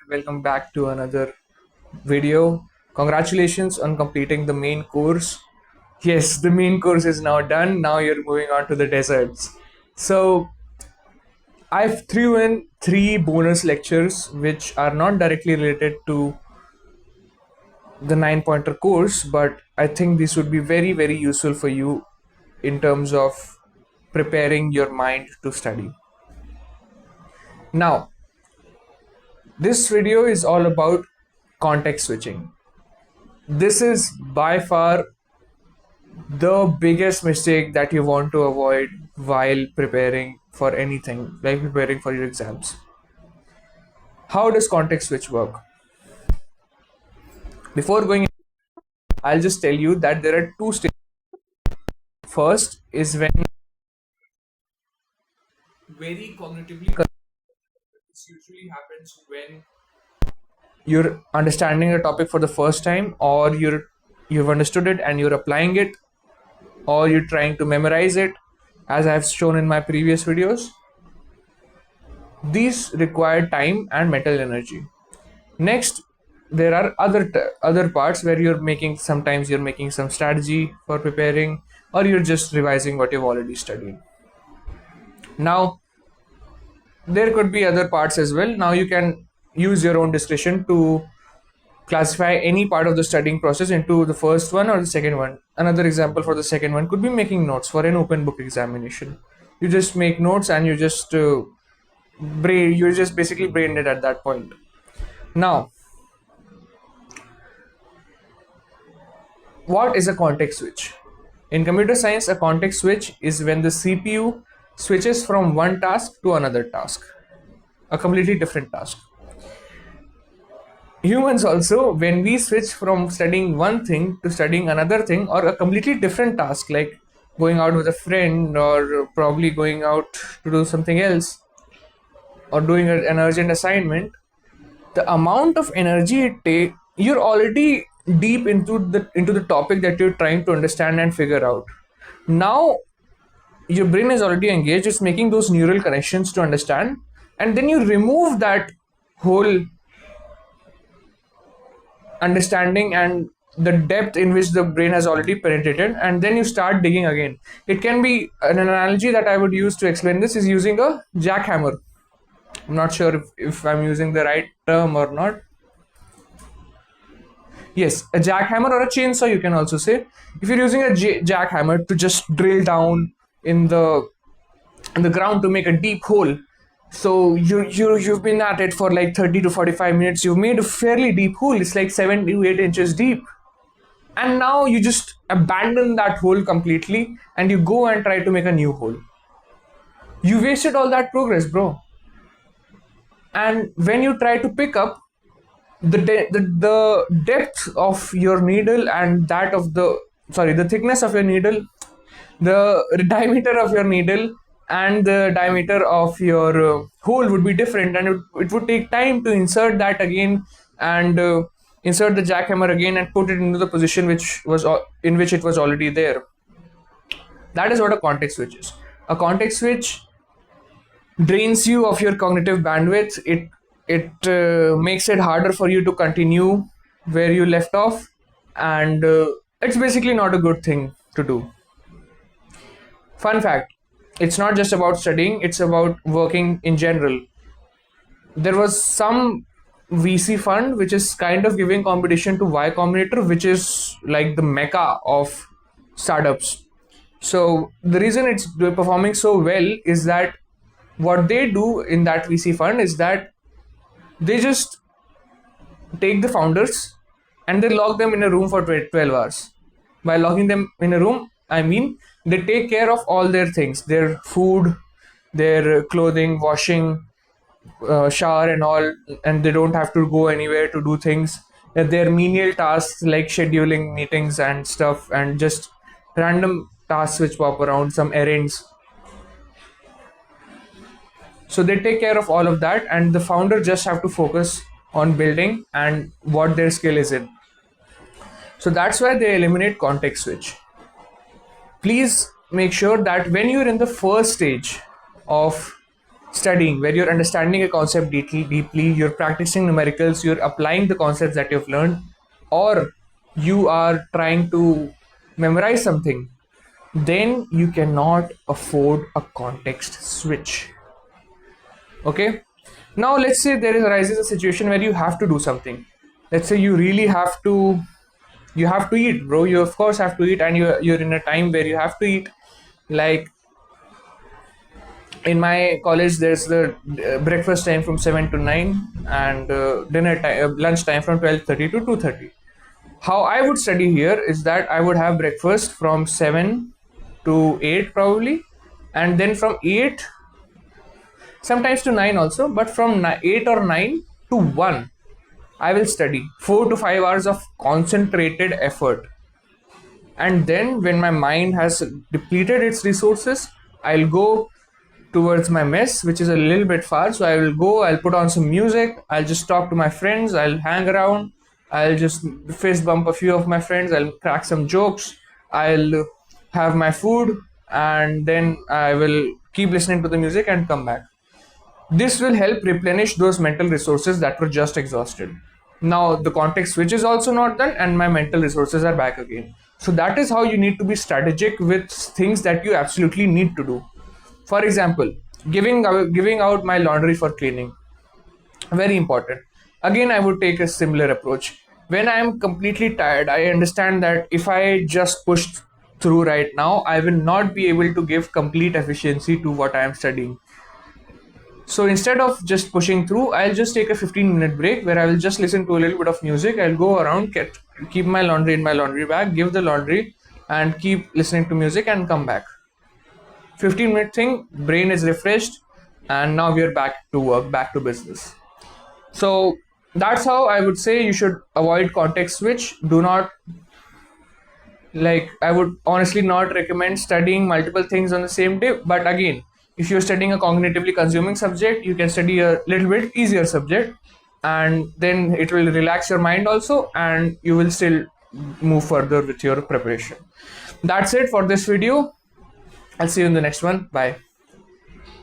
Welcome back to another video. Congratulations on completing the main course. Yes, the main course is now done. Now you're moving on to the deserts. So I've threw in three bonus lectures which are not directly related to the 9 pointer course, but I think this would be very, very useful for you in terms of preparing your mind to study. Now, this video is all about context switching. This is by far the biggest mistake that you want to avoid while preparing for anything, like preparing for your exams. How does context switch work? Before going, I'll just tell you that there are two stages. First is when very cognitively correct. This usually happens when you're understanding a topic for the first time, or you've understood it and you're applying it, or you're trying to memorize it, as I've shown in my previous videos. These require time and mental energy. Next, there are other parts where sometimes you're making some strategy for preparing, or you're just revising what you've already studied. Now, there could be other parts as well. Now you can use your own discretion to classify any part of the studying process into the first one or the second one. Another example for the second one could be making notes for an open book examination. You just make notes and you're just basically brain dead at that point. Now, what is a context switch? In computer science, a context switch is when the CPU switches from one task to another task, a completely different task. Humans also, when we switch from studying one thing to studying another thing or a completely different task, like going out with a friend or probably going out to do something else or doing an urgent assignment, the amount of energy it takes, you're already deep into the topic that you're trying to understand and figure out. Now your brain is already engaged, it's making those neural connections to understand, and then you remove that whole understanding and the depth in which the brain has already penetrated, and then you start digging again. It can be an analogy that I would use to explain this is using a jackhammer. I'm not sure if I'm using the right term or not. Yes, a jackhammer or a chainsaw, you can also say. If you're using a jackhammer to just drill down in the ground to make a deep hole, so you've been at it for like 30 to 45 minutes. You've made a fairly deep hole. It's like 7 to 8 inches deep, and now you just abandon that hole completely and you go and try to make a new hole. You wasted all that progress, bro. And when you try to pick up, the depth of your needle and that of the thickness of your needle, the diameter of your needle and the diameter of your hole would be different, and it would take time to insert that again and insert the jackhammer again and put it into the position in which it was already there. That is what a context switch is. A context switch drains you of your cognitive bandwidth. It makes it harder for you to continue where you left off, and it's basically not a good thing to do. Fun fact, it's not just about studying, it's about working in general. There was some VC fund which is kind of giving competition to Y Combinator, which is like the mecca of startups. So the reason it's performing so well is that what they do in that VC fund is that they just take the founders and they lock them in a room for 12 hours. By locking them in a room, I mean they take care of all their things, their food, their clothing, washing, shower and all, and they don't have to go anywhere to do things. Their menial tasks like scheduling meetings and stuff, and just random tasks which pop around, some errands. So they take care of all of that, and the founder just have to focus on building and what their skill is in. So that's why they eliminate context switch. Please make sure that when you're in the first stage of studying, where you're understanding a concept deeply, you're practicing numericals, you're applying the concepts that you've learned, or you are trying to memorize something, then you cannot afford a context switch. Okay, now let's say there arises a situation where you have to do something. Let's say you really have to, you have to eat, bro. You of course have to eat, and you're in a time where you have to eat. Like in my college, there's the breakfast time from 7 to 9, and dinner time, lunch time from 12:30 to 2:30. How I would study here is that I would have breakfast from 7 to 8 probably, and then from 8 sometimes to 9 also, but from 8 or 9 to 1 I will study 4 to 5 hours of concentrated effort. And then when my mind has depleted its resources, I'll go towards my mess, which is a little bit far. So I will go, I'll put on some music, I'll just talk to my friends, I'll hang around, I'll just fist bump a few of my friends, I'll crack some jokes, I'll have my food, and then I will keep listening to the music and come back. This will help replenish those mental resources that were just exhausted. Now the context switch is also not done, and my mental resources are back again. So that is how you need to be strategic with things that you absolutely need to do. For example, giving out my laundry for cleaning, very important. Again, I would take a similar approach. When I am completely tired, I understand that if I just push through right now, I will not be able to give complete efficiency to what I am studying. So instead of just pushing through, I'll just take a 15-minute break where I will just listen to a little bit of music. I'll go around, keep my laundry in my laundry bag, give the laundry, and keep listening to music and come back. 15-minute thing, brain is refreshed, and now we are back to work, back to business. So that's how I would say you should avoid context switch. Do not, like, I would honestly not recommend studying multiple things on the same day. But again, if you're studying a cognitively consuming subject, you can study a little bit easier subject, and then it will relax your mind also, and you will still move further with your preparation. That's it for this video. I'll see you in the next one. Bye.